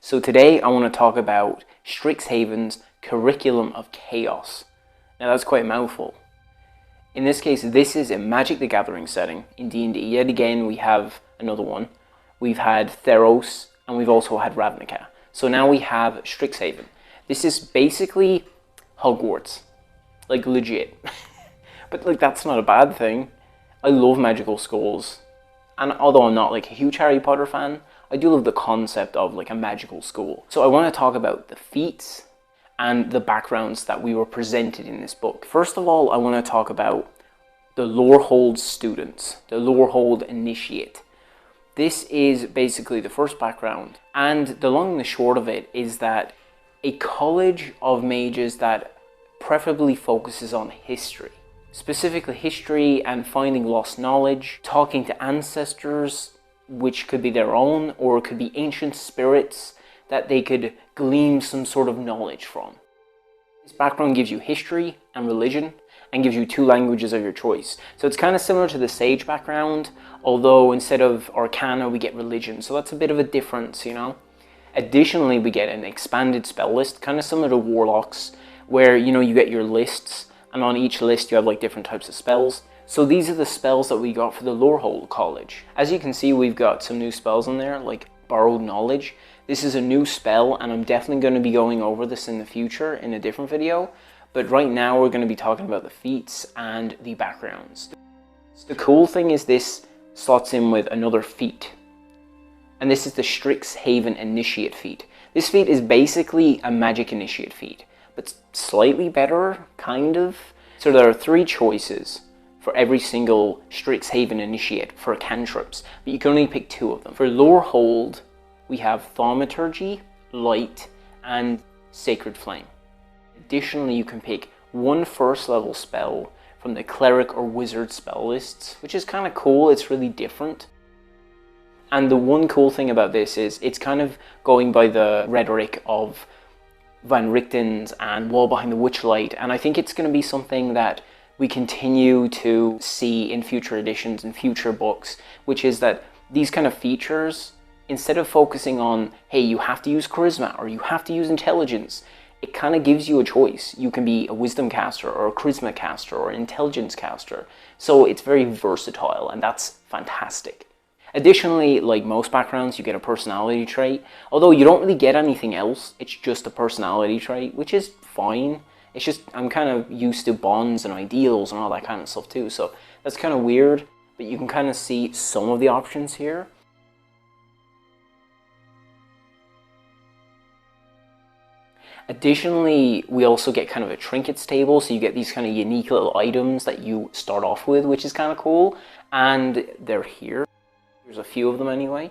So today I want to talk about Strixhaven's Curriculum of Chaos. Now that's quite a mouthful. In this case, this is a Magic the Gathering setting in D&D. Yet again, we have another one. We've had Theros, and we've also had Ravnica. So now we have Strixhaven. This is basically Hogwarts. Like, legit. But, like, that's not a bad thing. I love magical schools. And although I'm not, like, a huge Harry Potter fan, I do love the concept of, like, a magical school. So I want to talk about the feats and the backgrounds that we were presented in this book. First of all, I want to talk about the Lorehold students, the Lorehold initiate. This is basically the first background, and the long and the short of it is that a college of mages that preferably focuses on history, specifically history and finding lost knowledge, talking to ancestors, which could be their own, or it could be ancient spirits that they could glean some sort of knowledge from. This background gives you history and religion, and gives you two languages of your choice. So it's kind of similar to the Sage background, although instead of Arcana we get religion, so that's a bit of a difference, you know. Additionally, we get an expanded spell list, kind of similar to Warlocks, where, you know, you get your lists, and on each list you have like different types of spells. So these are the spells that we got for the Lorehold College. As you can see, we've got some new spells in there, like Borrowed Knowledge. This is a new spell, and I'm definitely going to be going over this in the future in a different video. But right now we're going to be talking about the feats and the backgrounds. The cool thing is this slots in with another feat. And this is the Strixhaven Initiate feat. This feat is basically a Magic Initiate feat, but slightly better, kind of. So there are 3 choices for every single Strixhaven Initiate for cantrips, but you can only pick 2 of them. For Lorehold, we have Thaumaturgy, Light, and Sacred Flame. Additionally, you can pick 1 first level spell from the Cleric or Wizard spell lists, which is kind of cool. It's really different. And the one cool thing about this is it's kind of going by the rhetoric of Van Richten's and Wall Behind the Witchlight, and I think it's going to be something that we continue to see in future editions and future books, which is that these kind of features, instead of focusing on, hey, you have to use charisma or you have to use intelligence, it kind of gives you a choice. You can be a wisdom caster or a charisma caster or an intelligence caster. So it's very versatile, and that's fantastic. Additionally, like most backgrounds, you get a personality trait. Although you don't really get anything else, it's just a personality trait, which is fine. It's just, I'm kind of used to bonds and ideals and all that kind of stuff too. So that's kind of weird, but you can kind of see some of the options here. Additionally, we also get kind of a trinkets table, so you get these kind of unique little items that you start off with, which is kind of cool, and they're here. There's a few of them anyway.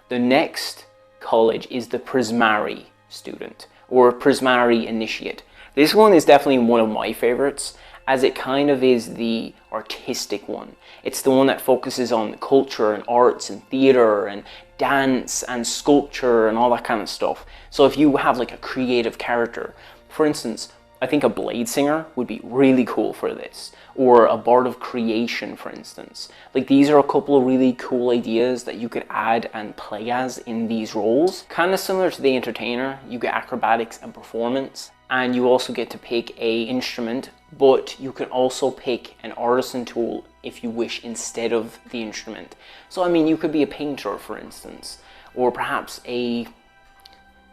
The next college is the Prismari student, or Prismari initiate. This one is definitely one of my favorites, as it kind of is the artistic one. It's the one that focuses on culture and arts and theater and dance and sculpture and all that kind of stuff. So if you have like a creative character, for instance, I think a blade singer would be really cool for this, or a bard of creation, for instance. Like, these are a couple of really cool ideas that you could add and play as in these roles. Kind of similar to the entertainer, you get acrobatics and performance, and you also get to pick a instrument, but you can also pick an artisan tool if you wish instead of the instrument. So I mean, you could be a painter, for instance, or perhaps a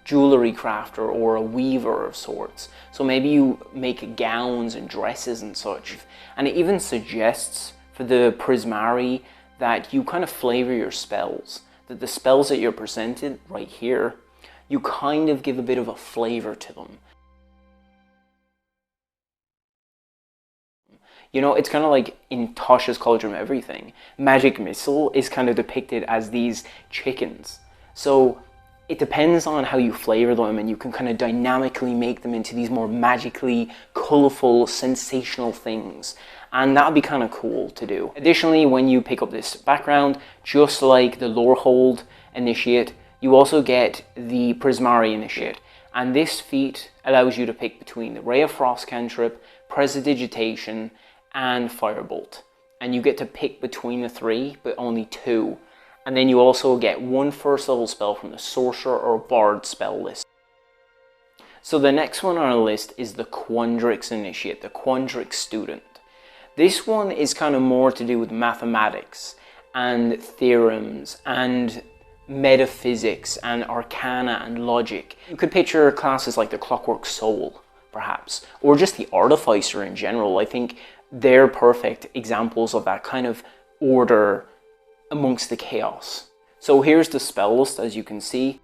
jewelry crafter or a weaver of sorts. So maybe you make gowns and dresses and such. And it even suggests for the Prismari that you kind of flavor your spells, that the spells that you're presented right here, you kind of give a bit of a flavor to them. You know, it's kind of like in Tasha's Cauldron of Everything. Magic Missile is kind of depicted as these chickens. So it depends on how you flavor them, and you can kind of dynamically make them into these more magically colorful, sensational things. And that would be kind of cool to do. Additionally, when you pick up this background, just like the Lorehold Initiate, you also get the Prismari Initiate. And this feat allows you to pick between the Ray of Frost cantrip, Prestidigitation, and Firebolt. And you get to pick between the 3, but only 2. And then you also get one first level spell from the sorcerer or bard spell list. So the next one on our list is the quandaric initiate, the quandaric student. This one is kind of more to do with mathematics and theorems and metaphysics and arcana and logic. You could picture classes like the Clockwork Soul, perhaps, or just the Artificer in general. I think they're perfect examples of that kind of order amongst the chaos. So here's the spell list, as you can see.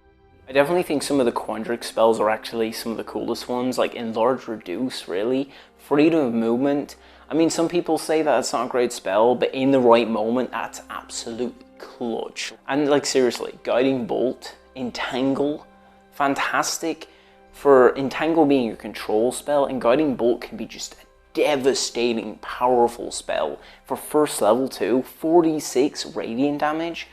I definitely think some of the quandaric spells are actually some of the coolest ones, like Enlarge Reduce, really. Freedom of Movement. I mean, some people say that it's not a great spell, but in the right moment, that's absolute clutch. And like seriously, Guiding Bolt, Entangle, fantastic for Entangle being your control spell, and Guiding Bolt can be just a devastating, powerful spell for first level too, 46 radiant damage.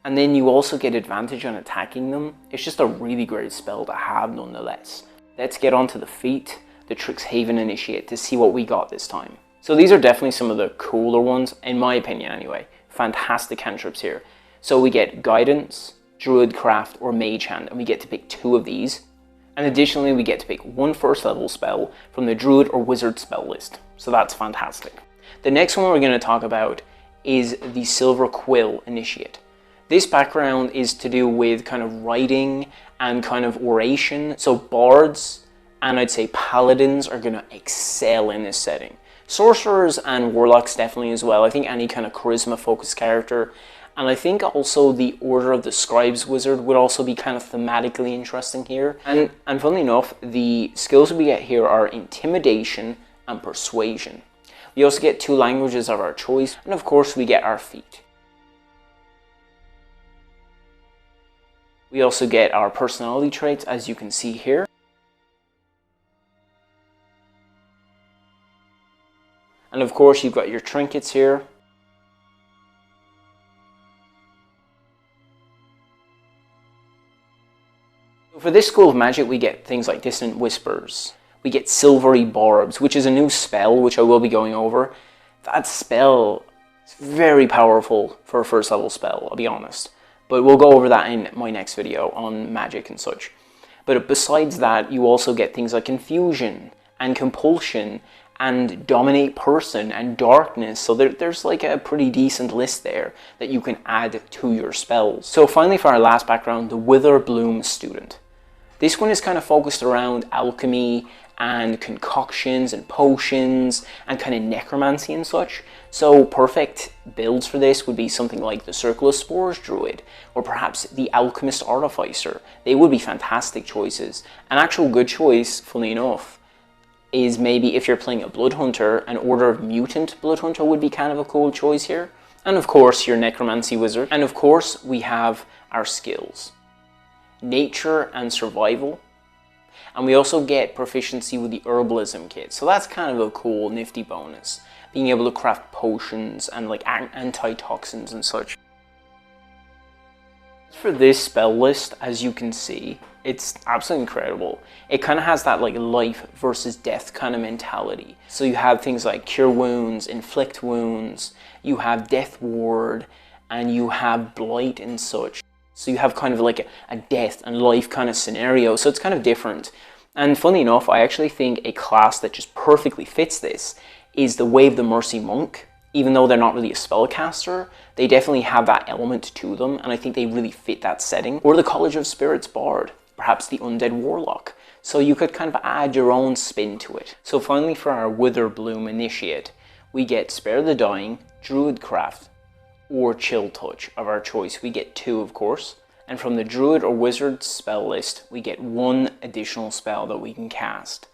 And then you also get advantage on attacking them. It's just a really great spell to have nonetheless. Let's get on to the feat, the Strixhaven initiate, to see what we got this time. So these are definitely some of the cooler ones, in my opinion anyway. Fantastic cantrips here. So we get Guidance, Druidcraft, or Mage Hand, and we get to pick 2 of these. And additionally, we get to pick 1 first level spell from the Druid or Wizard spell list. So that's fantastic. The next one we're going to talk about is the Silver Quill initiate. This background is to do with kind of writing and kind of oration. So bards and I'd say paladins are going to excel in this setting. Sorcerers and warlocks definitely as well. I think any kind of charisma focused character. And I think also the Order of the Scribes Wizard would also be kind of thematically interesting here. And funnily enough, the skills we get here are Intimidation and Persuasion. We also get 2 languages of our choice, and of course we get our feat. We also get our personality traits, as you can see here. And of course you've got your trinkets here. For this School of Magic, we get things like Distant Whispers. We get Silvery Barbs, which is a new spell, which I will be going over. That spell is very powerful for a first level spell, I'll be honest. But we'll go over that in my next video on magic and such. But besides that, you also get things like Confusion and Compulsion and Dominate Person and Darkness. So there's like a pretty decent list there that you can add to your spells. So finally, for our last background, the Witherbloom student. This one is kind of focused around alchemy and concoctions and potions and kind of necromancy and such. So perfect builds for this would be something like the Circle of Spores Druid, or perhaps the Alchemist Artificer. They would be fantastic choices. An actual good choice, funnily enough, is maybe if you're playing a Blood Hunter, an Order of Mutant Blood Hunter would be kind of a cool choice here. And of course, your Necromancy Wizard. And of course, we have our skills. Nature and Survival. And we also get proficiency with the Herbalism kit. So that's kind of a cool, nifty bonus. Being able to craft potions and like antitoxins and such. For this spell list, as you can see, it's absolutely incredible. It kind of has that like life versus death kind of mentality. So you have things like Cure Wounds, Inflict Wounds, you have Death Ward, and you have Blight and such. So you have kind of like a death and life kind of scenario. So it's kind of different. And funny enough, I actually think a class that just perfectly fits this is the Wave the Mercy Monk. Even though they're not really a spellcaster, they definitely have that element to them, and I think they really fit that setting. Or the College of Spirits Bard, perhaps the Undead Warlock. So you could kind of add your own spin to it. So finally, for our Witherbloom initiate, we get Spare the Dying, Druidcraft, or Chill Touch of our choice. We get 2, of course. And from the Druid or Wizard spell list, we get 1 additional spell that we can cast.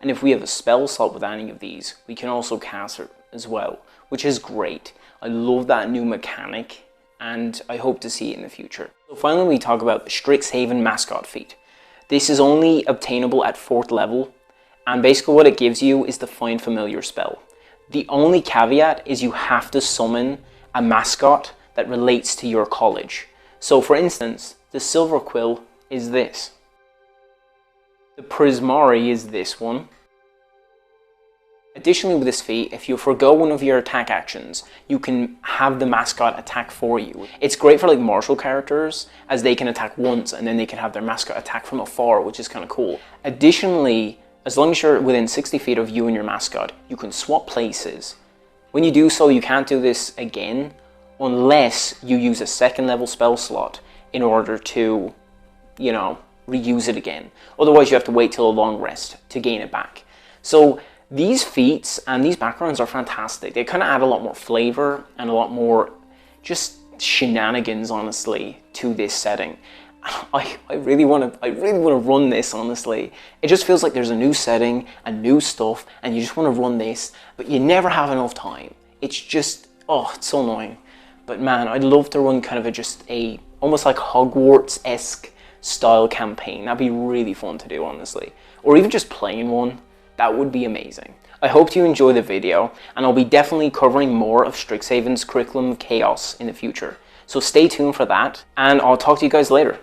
And if we have a spell slot with any of these, we can also cast it as well, which is great. I love that new mechanic, and I hope to see it in the future. So finally, we talk about the Strixhaven mascot feat. This is only obtainable at 4th level, and basically what it gives you is the Find Familiar spell. The only caveat is you have to summon a mascot that relates to your college. So for instance, the Silver Quill is this. The Prismari is this one. Additionally, with this feat, if you forgo one of your attack actions, you can have the mascot attack for you. It's great for like martial characters, as they can attack once and then they can have their mascot attack from afar, which is kind of cool. Additionally, as long as you're within 60 feet of you and your mascot, you can swap places. When you do so, you can't do this again unless you use a second level spell slot in order to, you know, reuse it again. Otherwise, you have to wait till a long rest to gain it back. So these feats and these backgrounds are fantastic. They kind of add a lot more flavor and a lot more just shenanigans, honestly, to this setting. I really want to run this, honestly. It just feels like there's a new setting and new stuff, and you just want to run this, but you never have enough time. It's just, oh, it's so annoying. But man, I'd love to run kind of just a almost like Hogwarts-esque style campaign. That'd be really fun to do, honestly. Or even just playing one. That would be amazing. I hope you enjoy the video, and I'll be definitely covering more of Strixhaven's curriculum of chaos in the future. So stay tuned for that, and I'll talk to you guys later.